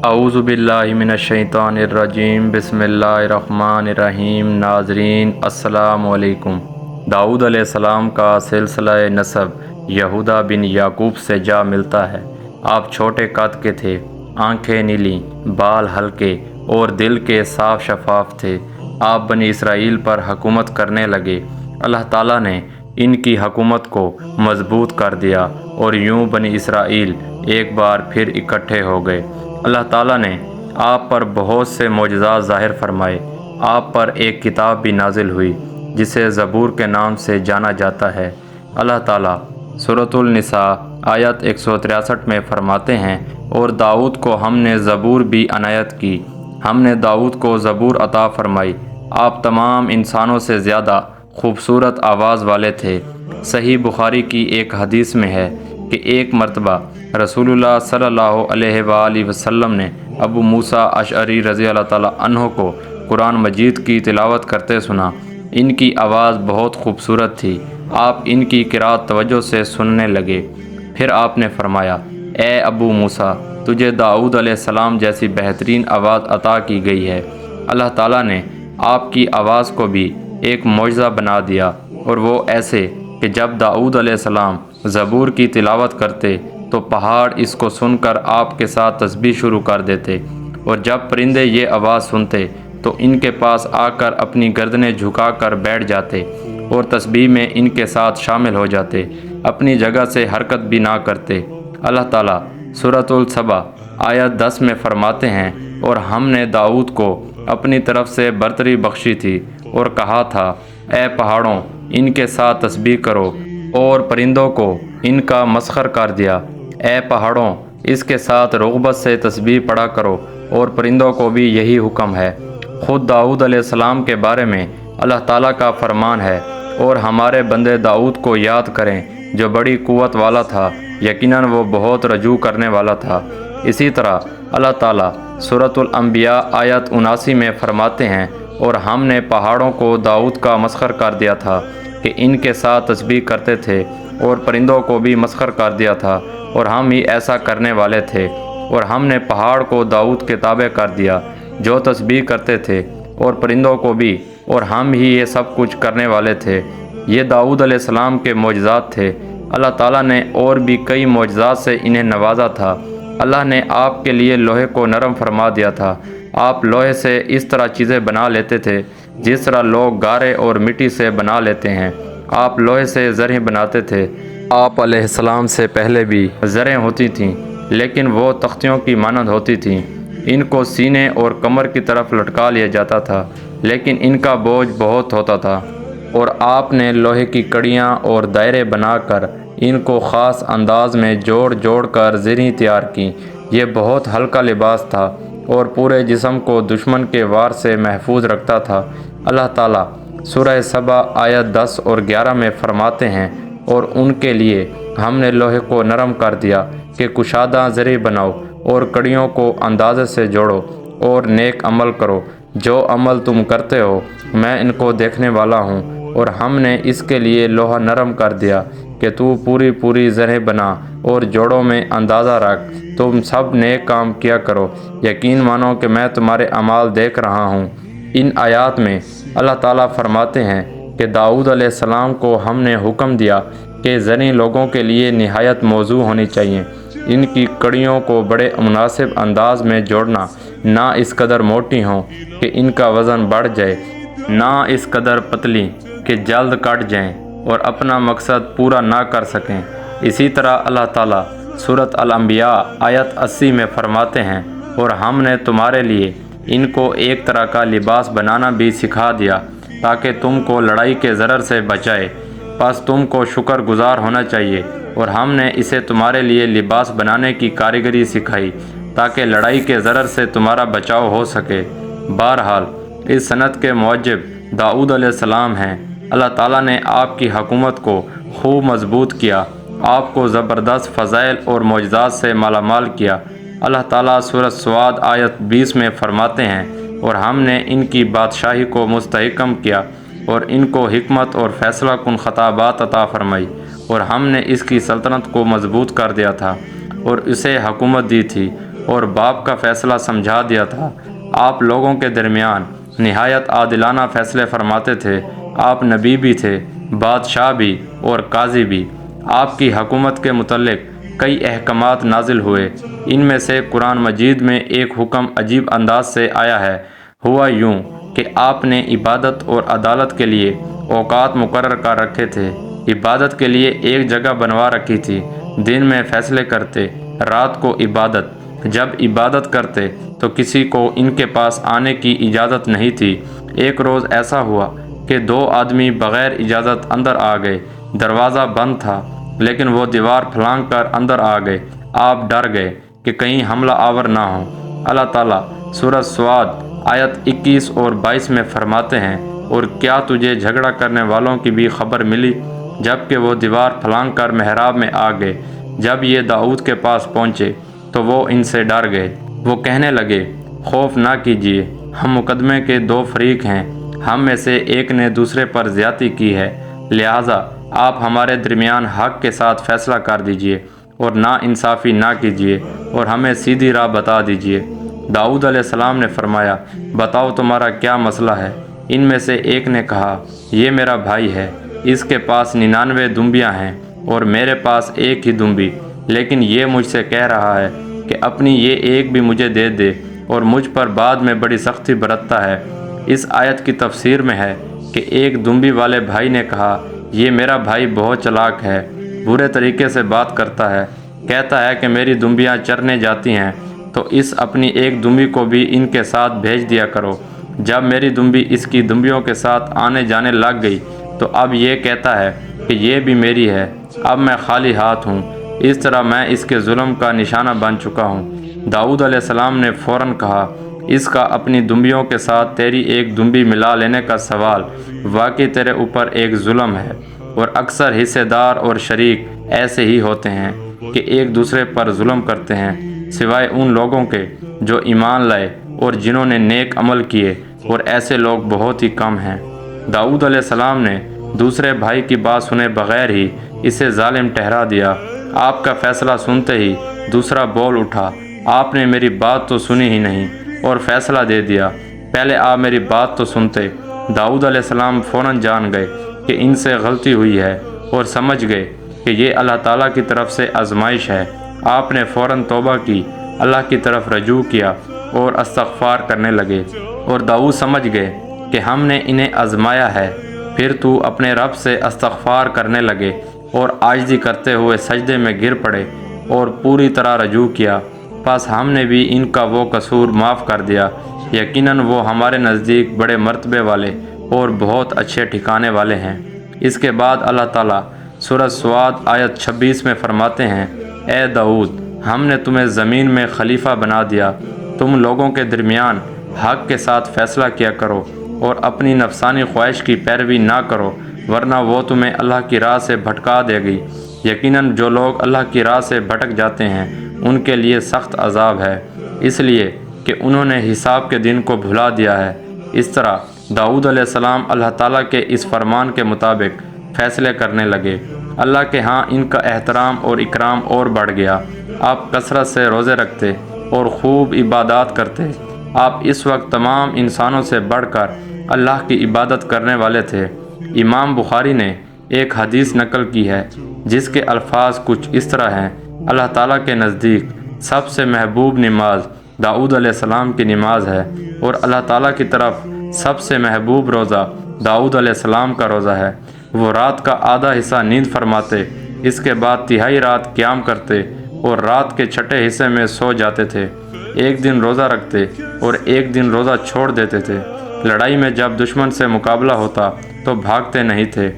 اعوذ باللہ من الشیطان الرجیم، بسم اللہ الرحمن الرحیم۔ ناظرین السلام علیکم۔ داؤد علیہ السلام کا سلسلہ نسب یہودا بن یعقوب سے جا ملتا ہے۔ آپ چھوٹے قد کے تھے، آنکھیں نیلی، بال ہلکے اور دل کے صاف شفاف تھے۔ آپ بنی اسرائیل پر حکومت کرنے لگے۔ اللہ تعالیٰ نے ان کی حکومت کو مضبوط کر دیا اور یوں بنی اسرائیل ایک بار پھر اکٹھے ہو گئے۔ اللہ تعالیٰ نے آپ پر بہت سے معجزات ظاہر فرمائے۔ آپ پر ایک کتاب بھی نازل ہوئی جسے زبور کے نام سے جانا جاتا ہے۔ اللہ تعالیٰ سورۃ النساء آیت 163 میں فرماتے ہیں، اور داؤد کو ہم نے زبور بھی عنایت کی۔ ہم نے داؤد کو زبور عطا فرمائی۔ آپ تمام انسانوں سے زیادہ خوبصورت آواز والے تھے۔ صحیح بخاری کی ایک حدیث میں ہے کہ ایک مرتبہ رسول اللہ صلی اللہ علیہ وآلہ وسلم نے ابو موسیٰ اشعری رضی اللہ تعالیٰ عنہ کو قرآن مجید کی تلاوت کرتے سنا۔ ان کی آواز بہت خوبصورت تھی۔ آپ ان کی قرأت توجہ سے سننے لگے۔ پھر آپ نے فرمایا، اے ابو موسیٰ، تجھے داؤد علیہ السلام جیسی بہترین آواز عطا کی گئی ہے۔ اللہ تعالیٰ نے آپ کی آواز کو بھی ایک معجزہ بنا دیا، اور وہ ایسے کہ جب داؤد علیہ السلام زبور کی تلاوت کرتے تو پہاڑ اس کو سن کر آپ کے ساتھ تسبیح شروع کر دیتے، اور جب پرندے یہ آواز سنتے تو ان کے پاس آ کر اپنی گردنیں جھکا کر بیٹھ جاتے اور تسبیح میں ان کے ساتھ شامل ہو جاتے، اپنی جگہ سے حرکت بھی نہ کرتے۔ اللہ تعالیٰ سورۃ السبا آیت 10 میں فرماتے ہیں، اور ہم نے داؤد کو اپنی طرف سے برتری بخشی تھی اور کہا تھا، اے پہاڑوں، ان کے ساتھ تسبیح کرو، اور پرندوں کو ان کا مسخر کر دیا۔ اے پہاڑوں، اس کے ساتھ رغبت سے تسبیح پڑھا کرو، اور پرندوں کو بھی یہی حکم ہے۔ خود داؤد علیہ السلام کے بارے میں اللہ تعالیٰ کا فرمان ہے، اور ہمارے بندے داؤد کو یاد کریں جو بڑی قوت والا تھا، یقیناً وہ بہت رجوع کرنے والا تھا۔ اسی طرح اللہ تعالیٰ سورۃ الانبیاء آیت 79 میں فرماتے ہیں، اور ہم نے پہاڑوں کو داؤد کا مسخر کر دیا تھا کہ ان کے ساتھ تسبیح کرتے تھے، اور پرندوں کو بھی مسخر کر دیا تھا، اور ہم ہی ایسا کرنے والے تھے۔ اور ہم نے پہاڑ کو داؤد کے تابع کر دیا جو تسبیح کرتے تھے، اور پرندوں کو بھی، اور ہم ہی یہ سب کچھ کرنے والے تھے۔ یہ داؤد علیہ السلام کے معجزات تھے۔ اللہ تعالیٰ نے اور بھی کئی معجزات سے انہیں نوازا تھا۔ اللہ نے آپ کے لیے لوہے کو نرم فرما دیا تھا۔ آپ لوہے سے اس طرح چیزیں بنا لیتے تھے جس طرح لوگ گارے اور مٹی سے بنا لیتے ہیں۔ آپ لوہے سے زریں بناتے تھے۔ آپ علیہ السلام سے پہلے بھی زریں ہوتی تھیں، لیکن وہ تختیوں کی مانند ہوتی تھیں۔ ان کو سینے اور کمر کی طرف لٹکا لیا جاتا تھا، لیکن ان کا بوجھ بہت ہوتا تھا، اور آپ نے لوہے کی کڑیاں اور دائرے بنا کر ان کو خاص انداز میں جوڑ جوڑ کر زریں تیار کیں۔ یہ بہت ہلکا لباس تھا اور پورے جسم کو دشمن کے وار سے محفوظ رکھتا تھا۔ اللہ تعالیٰ سورہ سبا آیت 10 اور 11 میں فرماتے ہیں، اور ان کے لیے ہم نے لوہے کو نرم کر دیا کہ کشادہ زریں بناؤ، اور کڑیوں کو اندازے سے جوڑو، اور نیک عمل کرو۔ جو عمل تم کرتے ہو میں ان کو دیکھنے والا ہوں۔ اور ہم نے اس کے لیے لوہا نرم کر دیا کہ تو پوری پوری زریں بنا اور جوڑوں میں اندازہ رکھ۔ تم سب نیک کام کیا کرو، یقین مانو کہ میں تمہارے اعمال دیکھ رہا ہوں۔ ان آیات میں اللہ تعالیٰ فرماتے ہیں کہ داؤد علیہ السلام کو ہم نے حکم دیا کہ زریں لوگوں کے لیے نہایت موزوں ہونی چاہیے۔ ان کی کڑیوں کو بڑے مناسب انداز میں جوڑنا، نہ اس قدر موٹی ہوں کہ ان کا وزن بڑھ جائے، نہ اس قدر پتلی کہ جلد کٹ جائیں اور اپنا مقصد پورا نہ کر سکیں۔ اسی طرح اللہ تعالیٰ سورۃ الانبیاء آیت 80 میں فرماتے ہیں، اور ہم نے تمہارے لیے ان کو ایک طرح کا لباس بنانا بھی سکھا دیا تاکہ تم کو لڑائی کے ضرر سے بچائے۔ پس تم کو شکر گزار ہونا چاہیے، اور ہم نے اسے تمہارے لیے لباس بنانے کی کاریگری سکھائی تاکہ لڑائی کے ضرر سے تمہارا بچاؤ ہو سکے۔ بہرحال اس صنعت کے موجب داؤد علیہ السلام ہیں۔ اللہ تعالیٰ نے آپ کی حکومت کو خوب مضبوط کیا، آپ کو زبردست فضائل اور معجزات سے مالا مال کیا۔ اللہ تعالیٰ سورۃ سواد آیت 20 میں فرماتے ہیں، اور ہم نے ان کی بادشاہی کو مستحکم کیا، اور ان کو حکمت اور فیصلہ کن خطابات عطا فرمائی، اور ہم نے اس کی سلطنت کو مضبوط کر دیا تھا اور اسے حکومت دی تھی، اور باپ کا فیصلہ سمجھا دیا تھا۔ آپ لوگوں کے درمیان نہایت عادلانہ فیصلے فرماتے تھے۔ آپ نبی بھی تھے، بادشاہ بھی اور قاضی بھی۔ آپ کی حکومت کے متعلق کئی احکامات نازل ہوئے۔ ان میں سے قرآن مجید میں ایک حکم عجیب انداز سے آیا ہے۔ ہوا یوں کہ آپ نے عبادت اور عدالت کے لیے اوقات مقرر کر رکھے تھے۔ عبادت کے لیے ایک جگہ بنوا رکھی تھی۔ دن میں فیصلے کرتے، رات کو عبادت۔ جب عبادت کرتے تو کسی کو ان کے پاس آنے کی اجازت نہیں تھی۔ ایک روز ایسا ہوا کہ 2 آدمی بغیر اجازت اندر آ گئے۔ دروازہ بند تھا لیکن وہ دیوار پھلانگ کر اندر آ گئے۔ آپ ڈر گئے کہ کہیں حملہ آور نہ ہوں۔ اللہ تعالیٰ سورۃ صاد آیت 21 اور 22 میں فرماتے ہیں، اور کیا تجھے جھگڑا کرنے والوں کی بھی خبر ملی جبکہ وہ دیوار پھلانگ کر محراب میں آ گئے۔ جب یہ داؤد کے پاس پہنچے تو وہ ان سے ڈر گئے۔ وہ کہنے لگے، خوف نہ کیجیے، ہم مقدمے کے 2 فریق ہیں۔ ہم میں سے ایک نے دوسرے پر زیادتی کی ہے، لہٰذا آپ ہمارے درمیان حق کے ساتھ فیصلہ کر دیجیے اور نا انصافی نہ کیجیے اور ہمیں سیدھی راہ بتا دیجیے۔ داؤد علیہ السلام نے فرمایا، بتاؤ تمہارا کیا مسئلہ ہے؟ ان میں سے ایک نے کہا، یہ میرا بھائی ہے، اس کے پاس 99 دمبیاں ہیں اور میرے پاس ایک ہی دمبی، لیکن یہ مجھ سے کہہ رہا ہے کہ اپنی یہ ایک بھی مجھے دے دے اور مجھ پر بعد میں بڑی سختی برتتا ہے۔ اس آیت کی تفسیر میں ہے کہ ایک دمبی والے بھائی نے کہا، یہ میرا بھائی بہت چلاک ہے، برے طریقے سے بات کرتا ہے، کہتا ہے کہ میری دمبیاں چرنے جاتی ہیں تو اس اپنی ایک دمبی کو بھی ان کے ساتھ بھیج دیا کرو۔ جب میری دمبی اس کی دمبیوں کے ساتھ آنے جانے لگ گئی تو اب یہ کہتا ہے کہ یہ بھی میری ہے، اب میں خالی ہاتھ ہوں۔ اس طرح میں اس کے ظلم کا نشانہ بن چکا ہوں۔ داؤد علیہ السلام نے فوراً کہا، اس کا اپنی دمبیوں کے ساتھ تیری ایک دمبی ملا لینے کا سوال واقعی تیرے اوپر ایک ظلم ہے، اور اکثر حصے دار اور شریک ایسے ہی ہوتے ہیں کہ ایک دوسرے پر ظلم کرتے ہیں، سوائے ان لوگوں کے جو ایمان لائے اور جنہوں نے نیک عمل کیے، اور ایسے لوگ بہت ہی کم ہیں۔ داؤد علیہ السلام نے دوسرے بھائی کی بات سنے بغیر ہی اسے ظالم ٹھہرا دیا۔ آپ کا فیصلہ سنتے ہی دوسرا بول اٹھا، آپ نے میری بات تو سنی ہی نہیں اور فیصلہ دے دیا، پہلے آپ میری بات تو سنتے۔ داؤد علیہ السلام فوراً جان گئے کہ ان سے غلطی ہوئی ہے اور سمجھ گئے کہ یہ اللہ تعالیٰ کی طرف سے آزمائش ہے۔ آپ نے فوراً توبہ کی، اللہ کی طرف رجوع کیا اور استغفار کرنے لگے، اور داؤد سمجھ گئے کہ ہم نے انہیں آزمایا ہے۔ پھر تو اپنے رب سے استغفار کرنے لگے اور عاجزی کرتے ہوئے سجدے میں گر پڑے اور پوری طرح رجوع کیا، پس ہم نے بھی ان کا وہ قصور معاف کر دیا۔ یقیناً وہ ہمارے نزدیک بڑے مرتبے والے اور بہت اچھے ٹھکانے والے ہیں۔ اس کے بعد اللہ تعالیٰ سورۃ صاد آیت 26 میں فرماتے ہیں، اے داؤد، ہم نے تمہیں زمین میں خلیفہ بنا دیا، تم لوگوں کے درمیان حق کے ساتھ فیصلہ کیا کرو اور اپنی نفسانی خواہش کی پیروی نہ کرو، ورنہ وہ تمہیں اللہ کی راہ سے بھٹکا دے گی۔ یقیناً جو لوگ اللہ کی راہ سے بھٹک جاتے ہیں ان کے لیے سخت عذاب ہے، اس لیے کہ انہوں نے حساب کے دن کو بھلا دیا ہے۔ اس طرح داؤد علیہ السلام اللہ تعالیٰ کے اس فرمان کے مطابق فیصلے کرنے لگے۔ اللہ کے ہاں ان کا احترام اور اکرام اور بڑھ گیا۔ آپ کثرت سے روزے رکھتے اور خوب عبادات کرتے۔ آپ اس وقت تمام انسانوں سے بڑھ کر اللہ کی عبادت کرنے والے تھے۔ امام بخاری نے ایک حدیث نقل کی ہے جس کے الفاظ کچھ اس طرح ہیں، اللہ تعالیٰ کے نزدیک سب سے محبوب نماز داؤد علیہ السلام کی نماز ہے، اور اللہ تعالیٰ کی طرف سب سے محبوب روزہ داؤد علیہ السلام کا روزہ ہے۔ وہ رات کا آدھا حصہ نیند فرماتے، اس کے بعد تہائی رات قیام کرتے اور رات کے چھٹے حصے میں سو جاتے تھے۔ ایک دن روزہ رکھتے اور ایک دن روزہ چھوڑ دیتے تھے۔ لڑائی میں جب دشمن سے مقابلہ ہوتا تو بھاگتے نہیں تھے۔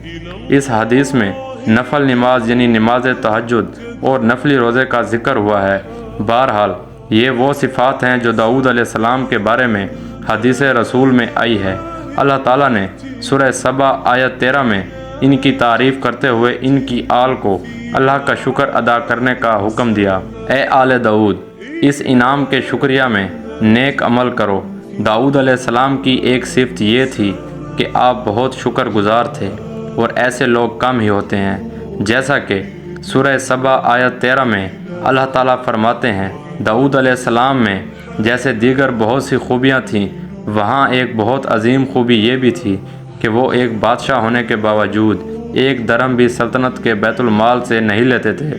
اس حدیث میں نفل نماز یعنی نماز تہجد اور نفلی روزے کا ذکر ہوا ہے۔ بہرحال یہ وہ صفات ہیں جو داؤد علیہ السلام کے بارے میں حدیث رسول میں آئی ہے۔ اللہ تعالیٰ نے سورہ سبا آیت 13 میں ان کی تعریف کرتے ہوئے ان کی آل کو اللہ کا شکر ادا کرنے کا حکم دیا۔ اے آل داؤد، اس انعام کے شکریہ میں نیک عمل کرو۔ داؤد علیہ السلام کی ایک صفت یہ تھی کہ آپ بہت شکر گزار تھے، اور ایسے لوگ کم ہی ہوتے ہیں۔ جیسا کہ سورہ سبا آیت 13 میں اللہ تعالیٰ فرماتے ہیں، داؤد علیہ السلام میں جیسے دیگر بہت سی خوبیاں تھیں، وہاں ایک بہت عظیم خوبی یہ بھی تھی کہ وہ ایک بادشاہ ہونے کے باوجود ایک درم بھی سلطنت کے بیت المال سے نہیں لیتے تھے۔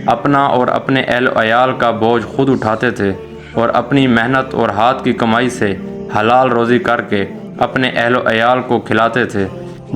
اپنا اور اپنے اہل و عیال کا بوجھ خود اٹھاتے تھے اور اپنی محنت اور ہاتھ کی کمائی سے حلال روزی کر کے اپنے اہل و عیال کو کھلاتے تھے۔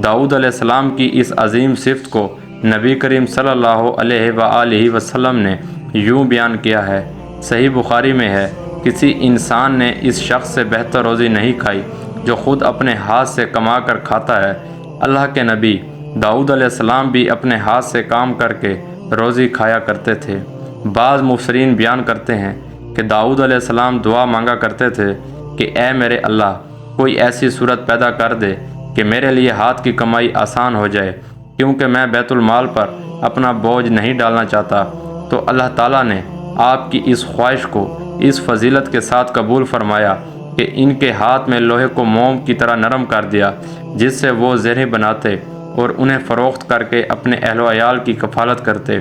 داؤد علیہ السلام کی اس عظیم صفت کو نبی کریم صلی اللہ علیہ وآلہ وسلم نے یوں بیان کیا ہے، صحیح بخاری میں ہے، کسی انسان نے اس شخص سے بہتر روزی نہیں کھائی جو خود اپنے ہاتھ سے کما کر کھاتا ہے۔ اللہ کے نبی داؤد علیہ السلام بھی اپنے ہاتھ سے کام کر کے روزی کھایا کرتے تھے۔ بعض مفسرین بیان کرتے ہیں کہ داؤد علیہ السلام دعا مانگا کرتے تھے کہ اے میرے اللہ، کوئی ایسی صورت پیدا کر دے کہ میرے لیے ہاتھ کی کمائی آسان ہو جائے، کیونکہ میں بیت المال پر اپنا بوجھ نہیں ڈالنا چاہتا۔ تو اللہ تعالیٰ نے آپ کی اس خواہش کو اس فضیلت کے ساتھ قبول فرمایا کہ ان کے ہاتھ میں لوہے کو موم کی طرح نرم کر دیا، جس سے وہ زرہیں بناتے اور انہیں فروخت کر کے اپنے اہل و عیال کی کفالت کرتے۔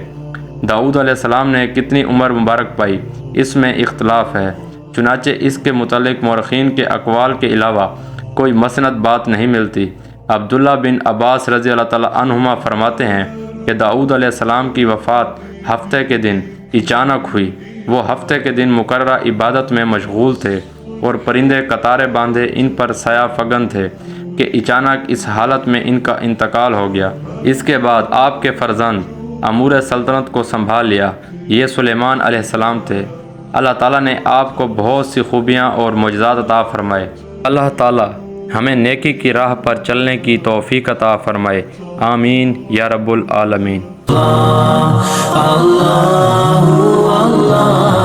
داؤد علیہ السلام نے کتنی عمر مبارک پائی، اس میں اختلاف ہے، چنانچہ اس کے متعلق مورخین کے اقوال کے علاوہ کوئی مسند بات نہیں ملتی۔ عبداللہ بن عباس رضی اللہ تعالیٰ عنہما فرماتے ہیں کہ داؤد علیہ السلام کی وفات ہفتے کے دن اچانک ہوئی۔ وہ ہفتے کے دن مقررہ عبادت میں مشغول تھے اور پرندے قطاریں باندھے ان پر سایہ فگن تھے کہ اچانک اس حالت میں ان کا انتقال ہو گیا۔ اس کے بعد آپ کے فرزند امور سلطنت کو سنبھال لیا، یہ سلیمان علیہ السلام تھے۔ اللہ تعالیٰ نے آپ کو بہت سی خوبیاں اور معجزات عطا فرمائے۔ اللہ تعالیٰ ہمیں نیکی کی راہ پر چلنے کی توفیق عطا فرمائے، آمین یا رب العالمین۔ اللہ اللہ اللہ